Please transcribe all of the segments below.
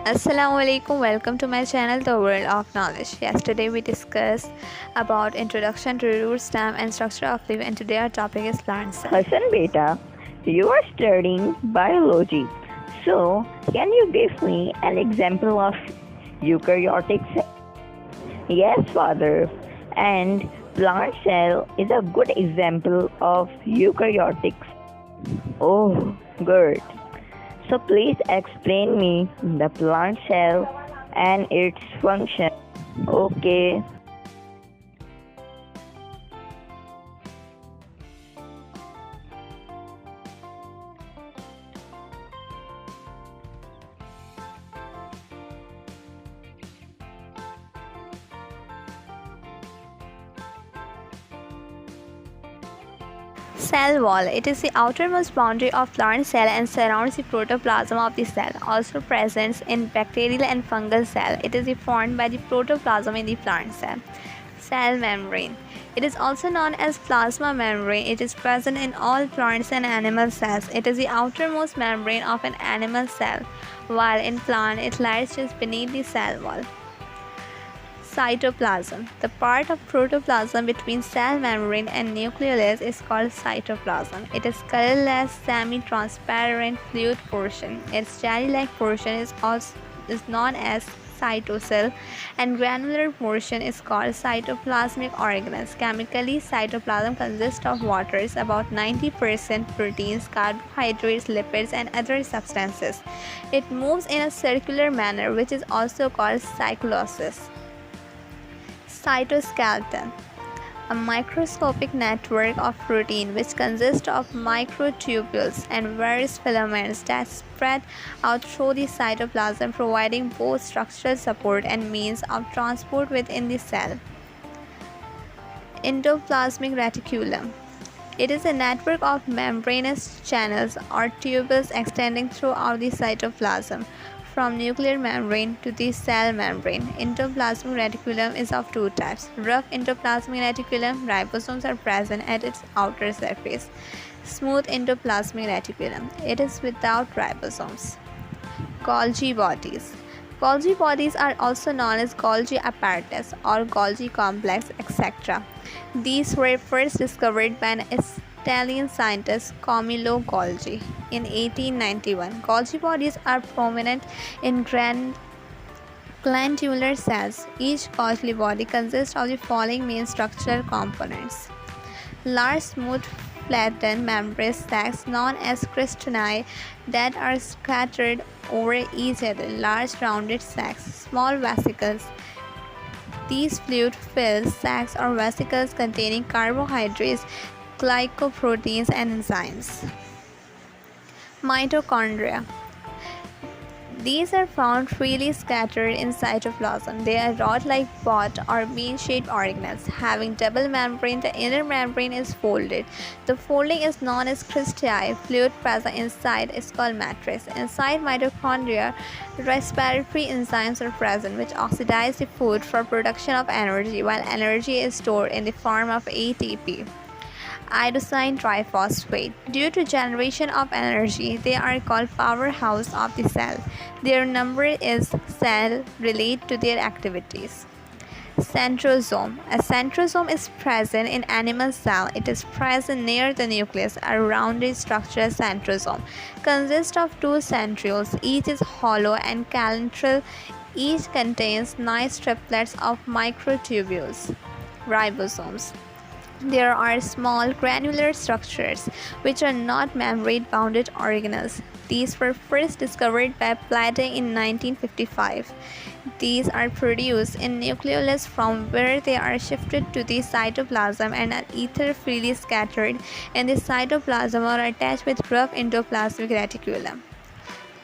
Assalamualaikum. Welcome to my channel The World of Knowledge. Yesterday we discussed about introduction to root, stem and structure of leaf, and today our topic is plant cell. Hassan beta, you are studying biology. So, can you give me an example of eukaryotic cell? Yes, father. And plant cell is a good example of eukaryotic. Oh, good. So please explain me the plant cell and its function. Okay. Cell wall. It is the outermost boundary of plant cell and surrounds the protoplasm of the cell. Also present in bacterial and fungal cell. It is formed by the protoplasm in the plant cell. Cell membrane. It is also known as plasma membrane. It is present in all plants and animal cells. It is the outermost membrane of an animal cell, while in plant it lies just beneath the cell wall. Cytoplasm. The part of protoplasm between cell membrane and nucleus is called cytoplasm. It is colorless, semi-transparent fluid portion. Its jelly-like portion is known as cytosol, and granular portion is called cytoplasmic organelles. Chemically, cytoplasm consists of waters, about 90% proteins, carbohydrates, lipids, and other substances. It moves in a circular manner, which is also called cyclosis. Cytoskeleton. A microscopic network of protein which consists of microtubules and various filaments that spread out through the cytoplasm, providing both structural support and means of transport within the cell. Endoplasmic reticulum. It is a network of membranous channels or tubules extending throughout the cytoplasm, from nuclear membrane to the cell membrane. Endoplasmic reticulum is of two types. Rough endoplasmic reticulum, ribosomes are present at its outer surface. Smooth endoplasmic reticulum, it is without ribosomes. Golgi bodies. Golgi bodies are also known as Golgi apparatus or Golgi complex, etc. These were first discovered by an Italian scientist Camillo Golgi in 1891. Golgi bodies are prominent in glandular cells. Each Golgi body consists of the following main structural components: large, smooth, flattened membranous sacs known as cristae that are scattered over each other; large, rounded sacs; small vesicles. These fluid-filled sacs or vesicles containing carbohydrates, glycoproteins, and enzymes. Mitochondria. These are found freely scattered in cytoplasm. They are rod-like pot or bean-shaped organelles having double membrane. The inner membrane is folded. The folding is known as cristae. Fluid present inside is called matrix. Inside mitochondria, respiratory enzymes are present which oxidize the food for production of energy, while energy is stored in the form of ATP. Iodine triphosphate. Due to generation of energy, they are called powerhouse of the cell. Their number is cell relate to their activities. Centrosome. A centrosome is present in animal cell. It is present near the nucleus. A rounded structure, centrosome, consists of two centrioles. Each is hollow and calentral. Each contains 9 triplets of microtubules. Ribosomes. There are small granular structures which are not membrane-bounded organelles. These were first discovered by Plating in 1955. These are produced in nucleolus from where they are shifted to the cytoplasm and are either freely scattered in the cytoplasm or attached with rough endoplasmic reticulum.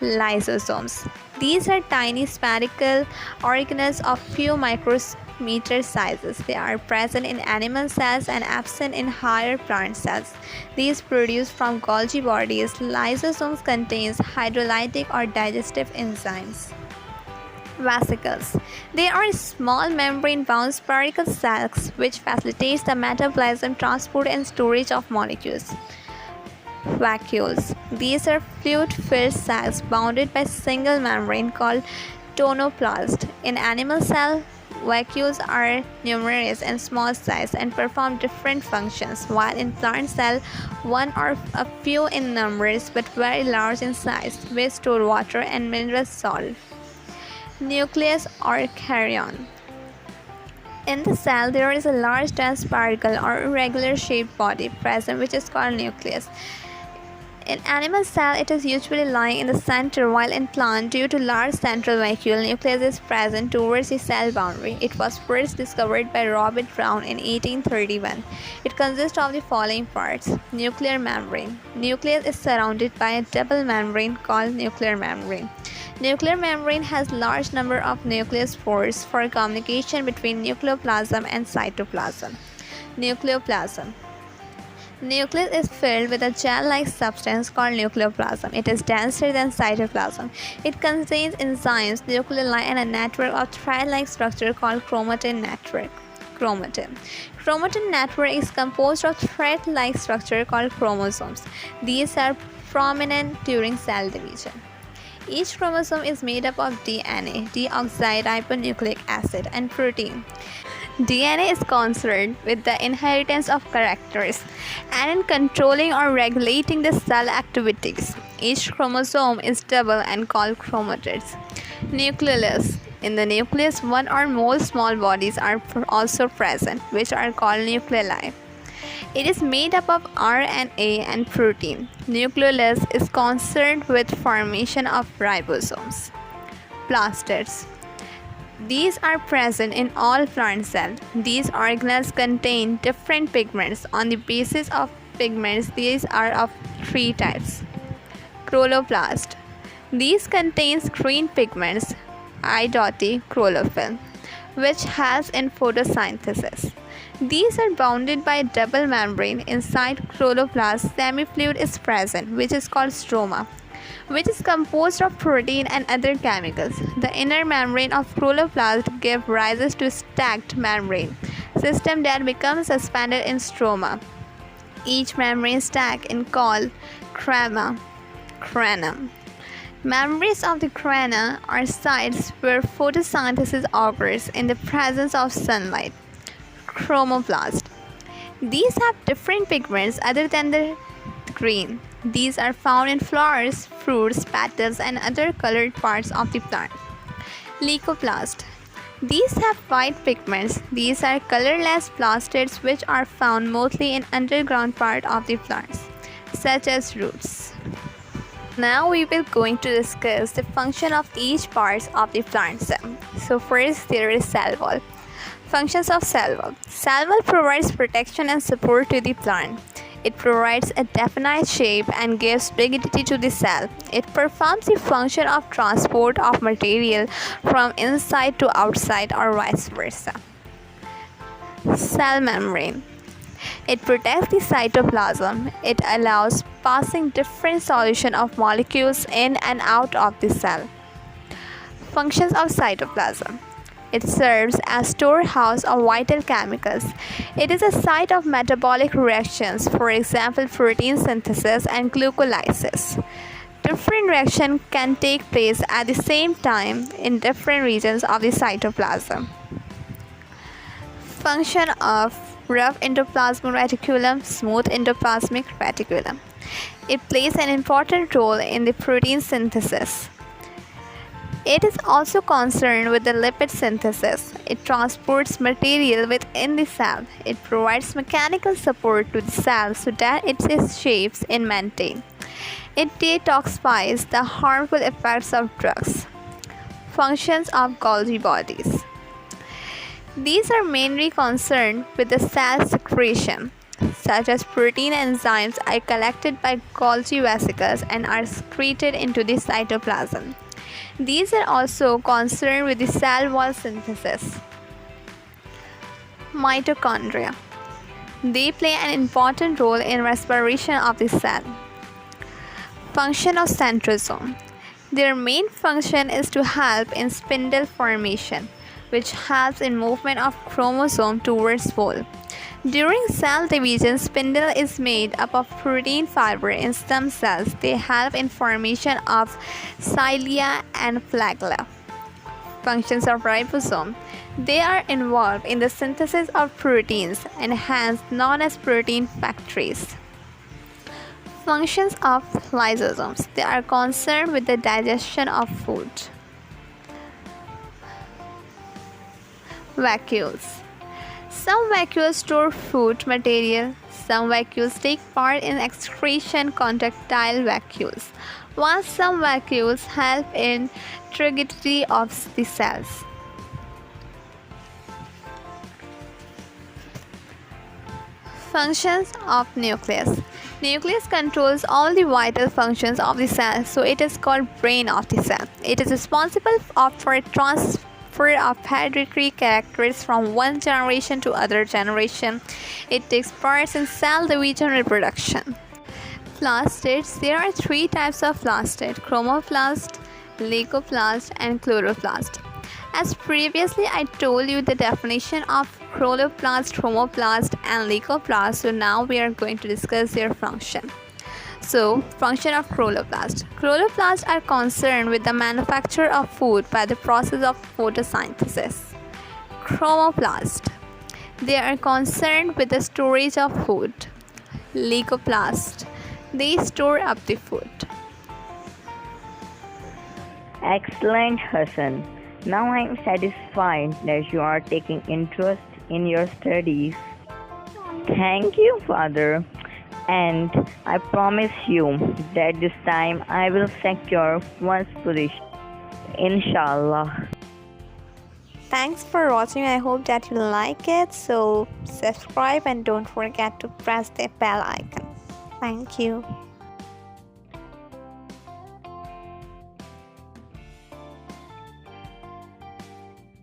Lysosomes. These are tiny spherical organelles of few micrometer sizes. They are present in animal cells and absent in higher plant cells. These produce from Golgi bodies. Lysosomes contains hydrolytic or digestive enzymes. Vesicles. They are small membrane-bound spherical sacs which facilitates the metabolism, transport and storage of molecules. Vacuoles. These are fluid-filled sacs bounded by a single membrane called tonoplast. In animal cell, vacuoles are numerous and small size and perform different functions, while in plant cell, one or a few in numbers but very large in size, which store water and mineral salt. Nucleus or karyon. In the cell, there is a large dense particle or irregular shaped body present which is called nucleus. In animal cell, it is usually lying in the center, while in plant, due to large central vacuole, nucleus is present towards the cell boundary. It was first discovered by Robert Brown in 1831. It consists of the following parts. Nuclear membrane. Nucleus is surrounded by a double membrane called nuclear membrane. Nuclear membrane has large number of nucleus pores for communication between nucleoplasm and cytoplasm. Nucleoplasm. Nucleus is filled with a gel-like substance called nucleoplasm. It is denser than cytoplasm. It contains enzymes, nucleoli, and a network of thread-like structure called chromatin network. Chromatin network is composed of thread-like structure called chromosomes. These are prominent during cell division. Each chromosome is made up of DNA, deoxyribonucleic acid, and protein. DNA is concerned with the inheritance of characters and in controlling or regulating the cell activities. Each chromosome is double and called chromatids. Nucleolus. In the nucleus, one or more small bodies are also present, which are called nucleoli. It is made up of RNA and protein. Nucleolus is concerned with formation of ribosomes. Plastids. These are present in all plant cells. These organelles contain different pigments. On the basis of pigments, these are of three types. Chloroplast. These contains green pigments, chlorophyll, which helps in photosynthesis. These are bounded by a double membrane. Inside chloroplast, semifluid is present, which is called stroma, which is composed of protein and other chemicals. The inner membrane of chloroplast gives rise to stacked membrane system that becomes suspended in stroma. Each membrane stack is called crana. Membranes of the crana are sites where photosynthesis occurs in the presence of sunlight. Chromoplast. These have different pigments other than the green. These are found in flowers, fruits, petals, and other colored parts of the plant. Leucoplast. These have white pigments. These are colorless plastids which are found mostly in underground part of the plants, such as roots. Now we will going to discuss the function of each part of the plant cell. So first there is cell wall. Functions of cell wall. Cell wall provides protection and support to the plant. It provides a definite shape and gives rigidity to the cell. It performs the function of transport of material from inside to outside or vice versa. Cell membrane. It protects the cytoplasm. It allows passing different solution of molecules in and out of the cell. Functions of cytoplasm. It serves as storehouse of vital chemicals. It is a site of metabolic reactions, for example, protein synthesis and glucolysis. Different reactions can take place at the same time in different regions of the cytoplasm. Function of rough endoplasmic reticulum, smooth endoplasmic reticulum. It plays an important role in the protein synthesis. It is also concerned with the lipid synthesis. It transports material within the cell. It provides mechanical support to the cell so that its shapes is maintained. It detoxifies the harmful effects of drugs. Functions of Golgi bodies. These are mainly concerned with the cell secretion, such as protein enzymes are collected by Golgi vesicles and are secreted into the cytoplasm. These are also concerned with the cell wall synthesis. Mitochondria. They play an important role in respiration of the cell. Function of centrosome. Their main function is to help in spindle formation, which helps in movement of chromosome towards pole. During cell division, spindle is made up of protein fiber in stem cells. They help in formation of cilia and flagella. Functions of ribosome. They are involved in the synthesis of proteins and hence known as protein factories. Functions of lysosomes. They are concerned with the digestion of food. Vacuoles. Some vacuoles store food material. Some vacuoles take part in excretion contractile vacuoles, while some vacuoles help in turgidity of the cells. Functions of nucleus. Nucleus controls all the vital functions of the cell, so it is called brain of the cell. It is responsible for transfer of hereditary characters from one generation to other generation. It takes part in cell division and reproduction. Plastids. There are three types of plastid: chromoplast, leucoplast, and chloroplast. As previously I told you the definition of chloroplast, chromoplast, and leucoplast, so now we are going to discuss their function. So, function of chloroplast. Chloroplasts are concerned with the manufacture of food by the process of photosynthesis. Chromoplast. They are concerned with the storage of food. Leucoplast. They store up the food. Excellent, Hassan. Now I am satisfied that you are taking interest in your studies. Thank you, Father. And I promise you that this time I will secure first position. Inshallah. Thanks for watching. I hope that you like it. So subscribe and don't forget to press the bell icon. Thank you.